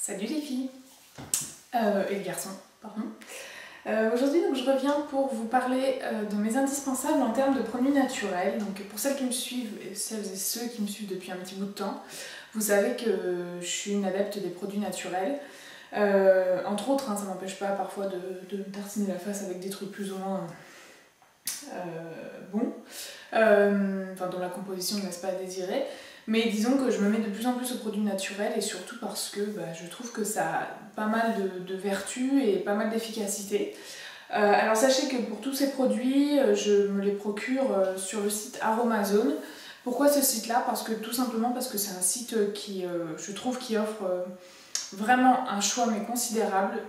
Salut les filles et les garçons, pardon. Aujourd'hui donc, je reviens pour vous parler de mes indispensables en termes de produits naturels. Donc pour celles qui me suivent et celles et ceux qui me suivent depuis un petit bout de temps, vous savez que je suis une adepte des produits naturels. Entre autres, hein, ça m'empêche pas parfois de me tartiner la face avec des trucs plus ou moins bons, enfin dont la composition ne laisse pas à désirer. Mais disons que je me mets de plus en plus aux produits naturels et surtout parce que je trouve que ça a pas mal de vertus et pas mal d'efficacité. Alors sachez que pour tous ces produits, je me les procure sur le site Aromazone. Pourquoi ce site-là? Tout simplement parce que c'est un site qui, je trouve, qui offre vraiment un choix mais considérable,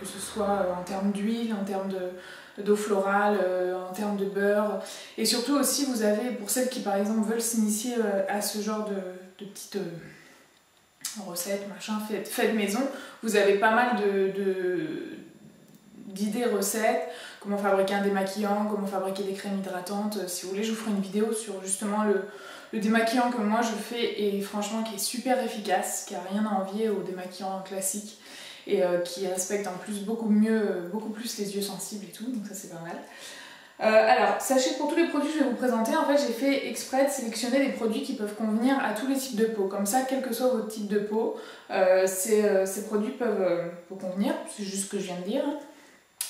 que ce soit en termes d'huile, en termes d'eau florale, en termes de beurre. Et surtout aussi, vous avez, pour celles qui par exemple veulent s'initier à ce genre de petites recettes, machin, faites maison, vous avez pas mal d'idées recettes, comment fabriquer un démaquillant, comment fabriquer des crèmes hydratantes. Si vous voulez, je vous ferai une vidéo sur justement le démaquillant que moi je fais et franchement qui est super efficace, qui a rien à envier au démaquillant classique et qui respecte en plus beaucoup plus les yeux sensibles et tout, donc ça c'est pas mal. Alors, sachez que pour tous les produits que je vais vous présenter, en fait j'ai fait exprès de sélectionner des produits qui peuvent convenir à tous les types de peau. Comme ça, quel que soit votre type de peau, ces produits peuvent vous convenir, c'est juste ce que je viens de dire.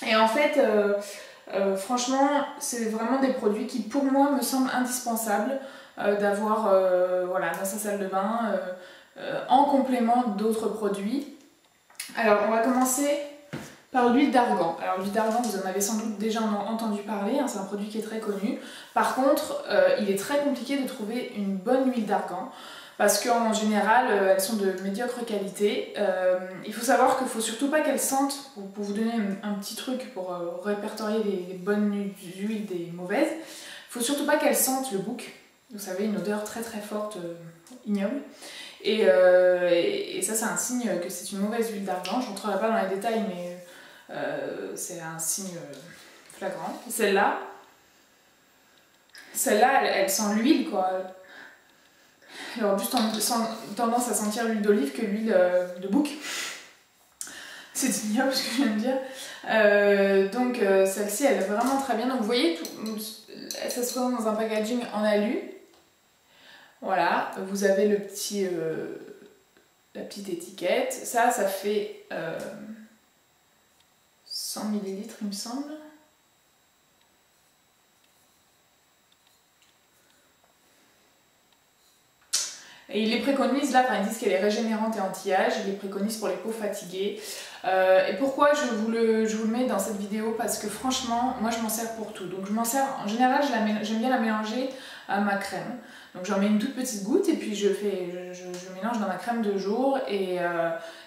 Et en fait, franchement, c'est vraiment des produits qui pour moi me semblent indispensables d'avoir voilà, dans sa salle de bain en complément d'autres produits. Alors on va commencer par l'huile d'argan. Alors l'huile d'argan, vous en avez sans doute déjà entendu parler, hein, c'est un produit qui est très connu. Par contre, il est très compliqué de trouver une bonne huile d'argan parce qu'en général, elles sont de médiocre qualité. Il faut savoir qu'il ne faut surtout pas qu'elles sentent, pour vous donner un petit truc pour répertorier les bonnes huiles des mauvaises, il ne faut surtout pas qu'elles sentent le bouc. Vous savez, une odeur très très forte, ignoble. Et ça, c'est un signe que c'est une mauvaise huile d'argan. Je ne rentrerai pas dans les détails, mais c'est un signe flagrant. Celle-là, elle sent l'huile, quoi. Elle aura plus tendance à sentir l'huile d'olive que l'huile de bouc. C'est ignoble ce que je viens de dire. Donc celle-ci, elle est vraiment très bien. Donc vous voyez, ça se présente dans un packaging en alu. Voilà, vous avez la petite étiquette. Ça fait 100 ml il me semble. Et il les préconise, là, ils disent qu'elle est régénérante et anti-âge, il les préconise pour les peaux fatiguées. Et pourquoi je vous le mets dans cette vidéo? Parce que franchement, moi je m'en sers pour tout. Donc je m'en sers, en général, j'aime bien la mélanger à ma crème. Donc j'en mets une toute petite goutte et puis je mélange dans ma crème de jour et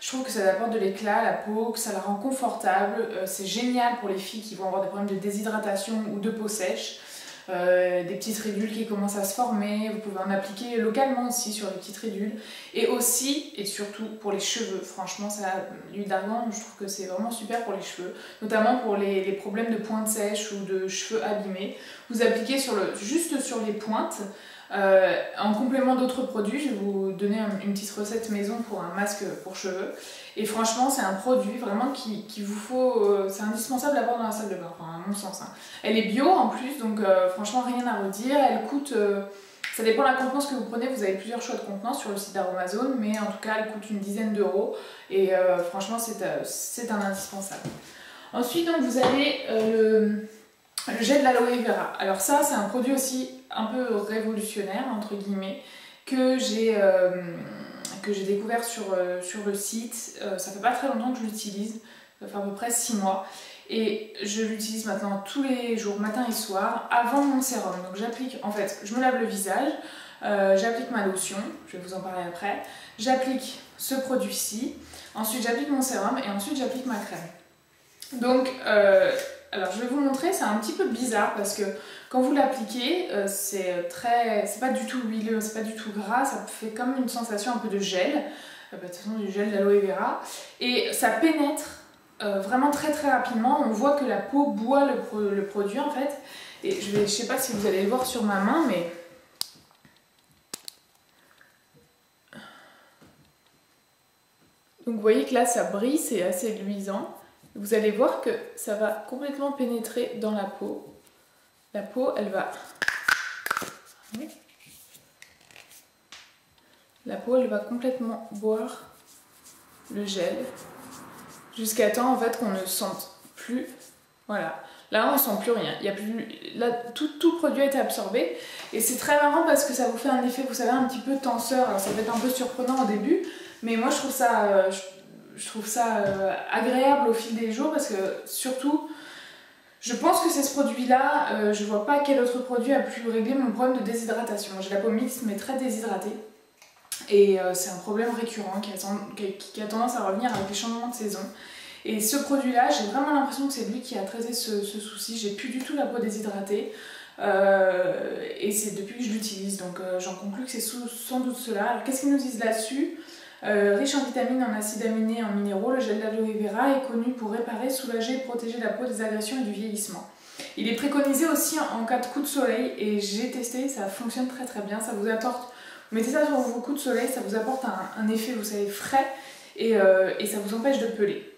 je trouve que ça apporte de l'éclat à la peau, que ça la rend confortable. C'est génial pour les filles qui vont avoir des problèmes de déshydratation ou de peau sèche. Des petites ridules qui commencent à se former, vous pouvez en appliquer localement aussi sur les petites ridules et aussi et surtout pour les cheveux. Franchement, l'huile d'argan, je trouve que c'est vraiment super pour les cheveux, notamment pour les problèmes de pointes sèches ou de cheveux abîmés. Vous appliquez juste sur les pointes. En complément d'autres produits, je vais vous donner une petite recette maison pour un masque pour cheveux. Et franchement, c'est un produit vraiment qu'il vous faut, c'est indispensable d'avoir dans la salle de bain, enfin, à mon sens. Hein. Elle est bio en plus, donc franchement, rien à redire. Elle coûte, ça dépend de la contenance que vous prenez, vous avez plusieurs choix de contenance sur le site d'Aromazone, mais en tout cas, elle coûte une dizaine d'euros. Et franchement, c'est un indispensable. Ensuite, donc, vous avez le gel de l'aloe vera. Alors ça, c'est un produit aussi un peu révolutionnaire, entre guillemets, que j'ai découvert sur le site. Ça fait pas très longtemps que je l'utilise, ça fait à peu près 6 mois. Et je l'utilise maintenant tous les jours, matin et soir, avant mon sérum. Donc j'applique, en fait, je me lave le visage, j'applique ma lotion, je vais vous en parler après, j'applique ce produit-ci, ensuite j'applique mon sérum et ensuite j'applique ma crème. Donc, alors je vais vous montrer, c'est un petit peu bizarre parce que quand vous l'appliquez, c'est pas du tout huileux, c'est pas du tout gras, ça fait comme une sensation un peu de gel, de toute façon du gel d'aloe vera, et ça pénètre vraiment très très rapidement. On voit que la peau boit le produit en fait, et je sais pas si vous allez le voir sur ma main, mais Donc vous voyez que là ça brille, c'est assez luisant. Vous allez voir que ça va complètement pénétrer dans la peau. La peau, elle va... La peau, elle va complètement boire le gel jusqu'à temps en fait qu'on ne sente plus. Voilà. Là, on ne sent plus rien. Il y a plus... Là, tout produit a été absorbé. Et c'est très marrant parce que ça vous fait un effet, vous savez, un petit peu tenseur. Alors ça peut être un peu surprenant au début, mais moi je trouve ça, agréable au fil des jours parce que surtout, je pense que c'est ce produit-là. Je vois pas quel autre produit a pu régler mon problème de déshydratation. J'ai la peau mixte mais très déshydratée. Et c'est un problème récurrent qui a tendance à revenir avec les changements de saison. Et ce produit-là, j'ai vraiment l'impression que c'est lui qui a traité ce souci. J'ai plus du tout la peau déshydratée. Et c'est depuis que je l'utilise. Donc j'en conclus que c'est sans doute cela. Alors qu'est-ce qu'ils nous disent là-dessus? Riche en vitamines, en acides aminés, en minéraux, le gel d'aloe vera est connu pour réparer, soulager et protéger la peau des agressions et du vieillissement. Il est préconisé aussi en cas de coup de soleil. Et j'ai testé, ça fonctionne très très bien. Ça vous apporte... Vous mettez ça sur vos coups de soleil, ça vous apporte un effet, vous savez, frais et ça vous empêche de peler.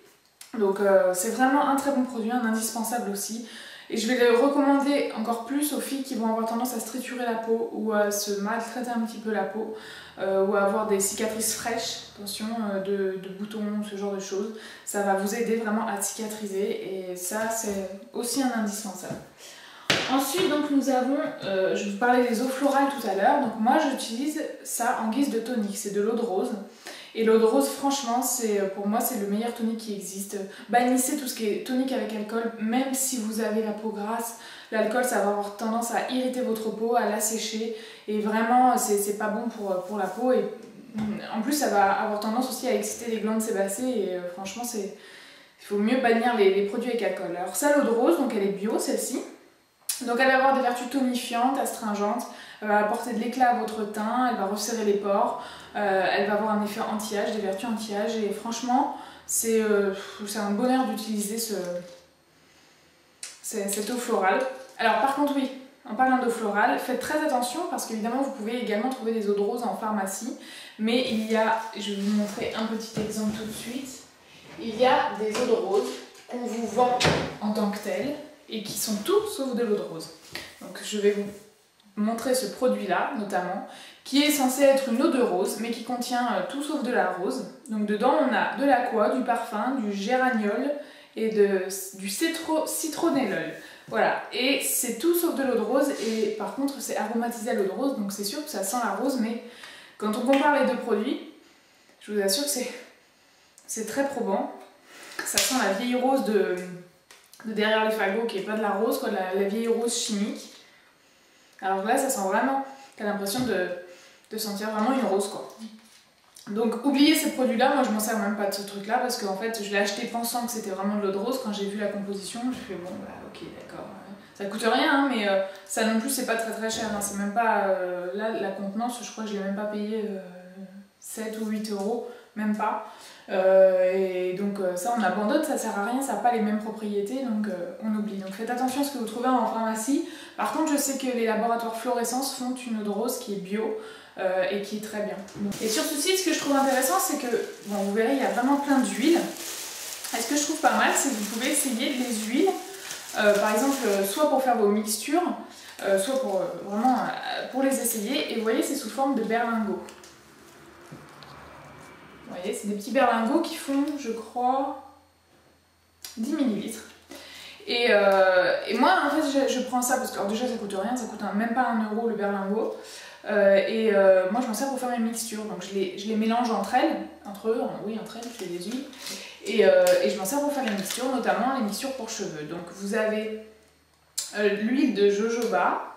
Donc c'est vraiment un très bon produit, un indispensable aussi. Et je vais le recommander encore plus aux filles qui vont avoir tendance à se triturer la peau ou à se maltraiter un petit peu la peau ou à avoir des cicatrices fraîches, attention, de boutons, ce genre de choses. Ça va vous aider vraiment à cicatriser et ça c'est aussi un indispensable. Ensuite, donc, nous avons, je vous parlais des eaux florales tout à l'heure, donc moi j'utilise ça en guise de tonique, c'est de l'eau de rose. Et l'eau de rose, franchement, pour moi c'est le meilleur tonique qui existe. Bannissez tout ce qui est tonique avec alcool, même si vous avez la peau grasse, l'alcool ça va avoir tendance à irriter votre peau, à l'assécher, et vraiment c'est pas bon pour la peau. Et en plus ça va avoir tendance aussi à exciter les glandes sébacées, et franchement il faut mieux bannir les produits avec alcool. Alors ça, l'eau de rose, donc elle est bio celle-ci. Donc elle va avoir des vertus tonifiantes, astringentes, elle va apporter de l'éclat à votre teint, elle va resserrer les pores, elle va avoir un effet anti-âge, des vertus anti-âge et franchement c'est un bonheur d'utiliser cette eau florale. Alors par contre oui, en parlant d'eau florale, faites très attention parce qu'évidemment vous pouvez également trouver des eaux de rose en pharmacie, mais il y a, je vais vous montrer un petit exemple tout de suite, il y a des eaux de rose qu'on vous vend en tant que telles, et qui sont tout sauf de l'eau de rose. Donc je vais vous montrer ce produit-là, notamment, qui est censé être une eau de rose, mais qui contient tout sauf de la rose. Donc dedans, on a de l'aqua, du parfum, du géraniol et du citronnellol. Voilà, et c'est tout sauf de l'eau de rose, et par contre, c'est aromatisé à l'eau de rose, donc c'est sûr que ça sent la rose, mais quand on compare les deux produits, je vous assure que c'est très probant. Ça sent la vieille rose de derrière les fagots, qui est pas de la rose, quoi, la vieille rose chimique. Alors là, ça sent vraiment, t'as l'impression de sentir vraiment une rose, quoi. Donc oubliez ces produits-là, moi je m'en sers même pas de ce truc-là, parce qu'en fait je l'ai acheté pensant que c'était vraiment de l'eau de rose. Quand j'ai vu la composition, je fais bon, bah ok, d'accord. Ça coûte rien, hein, mais ça non plus c'est pas très très cher, hein. C'est même pas, là la contenance, je crois que je l'ai même pas payé 7 ou 8 euros, même pas. Et donc ça on abandonne, ça sert à rien, ça n'a pas les mêmes propriétés, donc on oublie. Donc faites attention à ce que vous trouvez en pharmacie. Par contre je sais que les laboratoires Fluorescence font une eau de rose qui est bio et qui est très bien. Et sur ce site, ce que je trouve intéressant, c'est que, bon, vous verrez, il y a vraiment plein d'huiles. Et ce que je trouve pas mal, c'est que vous pouvez essayer les huiles, par exemple, soit pour faire vos mixtures, soit pour vraiment pour les essayer. Et vous voyez, c'est sous forme de berlingots. Vous voyez, c'est des petits berlingots qui font, je crois, 10 ml. Et moi, en fait, je prends ça parce que, alors déjà, ça coûte rien, ça coûte même pas 1 euro le berlingot. Moi, je m'en sers pour faire mes mixtures. Donc, je les mélange entre elles, entre elles, je fais des huiles. Et je m'en sers pour faire les mixtures, notamment les mixtures pour cheveux. Donc, vous avez l'huile de jojoba,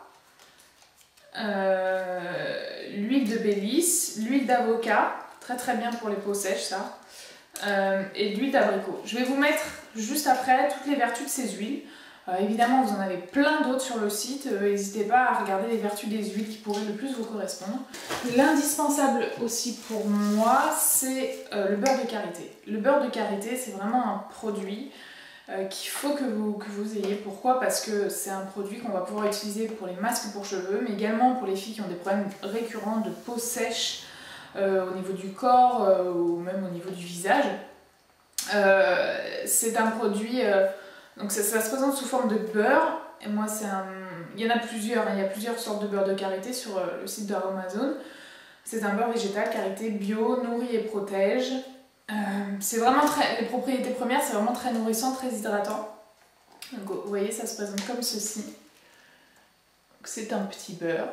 l'huile de Bélis, l'huile d'avocat. Très très bien pour les peaux sèches ça, et de l'huile d'abricot. Je vais vous mettre juste après toutes les vertus de ces huiles. Évidemment vous en avez plein d'autres sur le site, n'hésitez pas à regarder les vertus des huiles qui pourraient le plus vous correspondre. L'indispensable aussi pour moi c'est le beurre de karité. Le beurre de karité c'est vraiment un produit qu'il faut que vous ayez. Pourquoi? Parce que c'est un produit qu'on va pouvoir utiliser pour les masques pour cheveux, mais également pour les filles qui ont des problèmes récurrents de peau sèche, au niveau du corps ou même au niveau du visage. C'est un produit, donc ça se présente sous forme de beurre. Et moi, il y en a plusieurs, hein, il y a plusieurs sortes de beurre de karité sur le site de Aromazone. C'est un beurre végétal karité bio, nourrit et protège. C'est vraiment les propriétés premières, c'est vraiment très nourrissant, très hydratant. Donc vous voyez, ça se présente comme ceci. C'est un petit beurre.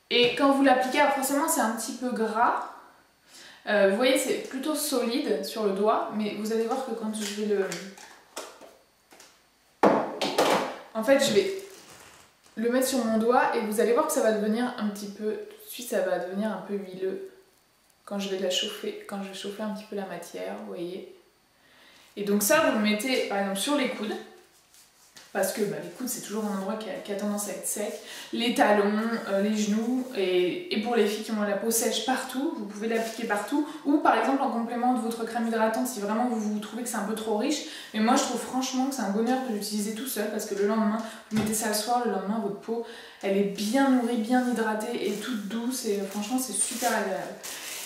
Et quand vous l'appliquez, alors forcément c'est un petit peu gras. Vous voyez, c'est plutôt solide sur le doigt, mais vous allez voir que quand je vais le... En fait, je vais le mettre sur mon doigt et vous allez voir que ça va devenir un petit peu... Tout de suite, ça va devenir un peu huileux quand je vais la chauffer, quand je vais chauffer un petit peu la matière, vous voyez. Et donc ça, vous le mettez par exemple sur les coudes, parce que les coudes c'est toujours un endroit qui a tendance à être sec, les talons, les genoux, et pour les filles qui ont la peau sèche partout, vous pouvez l'appliquer partout, ou par exemple en complément de votre crème hydratante si vraiment vous trouvez que c'est un peu trop riche. Mais moi je trouve franchement que c'est un bonheur de l'utiliser tout seul, parce que le lendemain, vous mettez ça le soir, le lendemain votre peau elle est bien nourrie, bien hydratée et toute douce, et franchement c'est super agréable.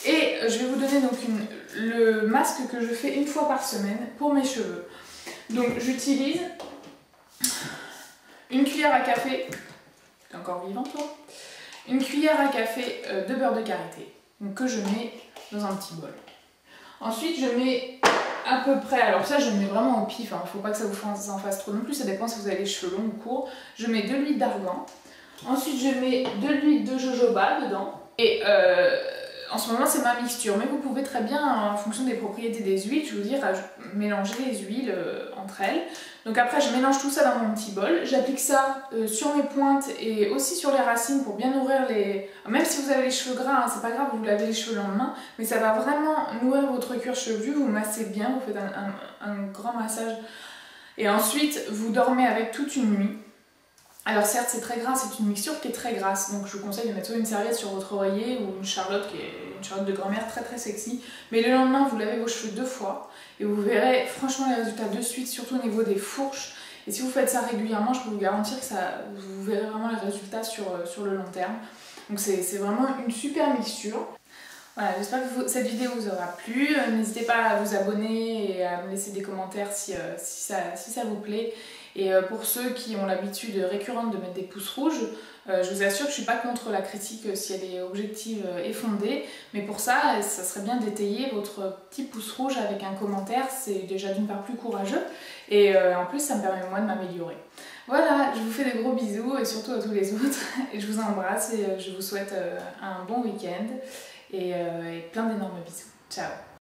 Et je vais vous donner donc le masque que je fais une fois par semaine pour mes cheveux. Donc j'utilise une cuillère à café, t'es encore vivant toi, une cuillère à café de beurre de karité, donc que je mets dans un petit bol. Ensuite je mets à peu près, alors ça je le mets vraiment au pif, hein, faut pas que ça vous en fasse trop non plus, ça dépend si vous avez les cheveux longs ou courts. Je mets de l'huile d'argan, ensuite je mets de l'huile de jojoba dedans, et en ce moment c'est ma mixture, mais vous pouvez très bien, en fonction des propriétés des huiles, je vous dire, mélanger les huiles entre elles. Donc après je mélange tout ça dans mon petit bol, j'applique ça sur mes pointes et aussi sur les racines pour bien nourrir les... Même si vous avez les cheveux gras, hein, c'est pas grave, vous lavez les cheveux le lendemain, mais ça va vraiment nourrir votre cuir chevelu, vous massez bien, vous faites un grand massage. Et ensuite vous dormez avec toute une nuit. Alors certes c'est très gras, c'est une mixture qui est très grasse, donc je vous conseille de mettre soit une serviette sur votre oreiller ou une charlotte qui est une charlotte de grand-mère très très sexy. Mais le lendemain vous lavez vos cheveux 2 fois et vous verrez franchement les résultats de suite, surtout au niveau des fourches. Et si vous faites ça régulièrement, je peux vous garantir que vous verrez vraiment les résultats sur le long terme. Donc c'est vraiment une super mixture. Voilà, j'espère que cette vidéo vous aura plu. N'hésitez pas à vous abonner et à me laisser des commentaires si ça vous plaît. Et pour ceux qui ont l'habitude récurrente de mettre des pouces rouges, je vous assure que je ne suis pas contre la critique si elle est objective et fondée. Mais pour ça, ça serait bien d'étayer votre petit pouce rouge avec un commentaire. C'est déjà d'une part plus courageux et en plus ça me permet moi de m'améliorer. Voilà, je vous fais des gros bisous et surtout à tous les autres. Et je vous embrasse et je vous souhaite un bon week-end. Et plein d'énormes bisous. Ciao!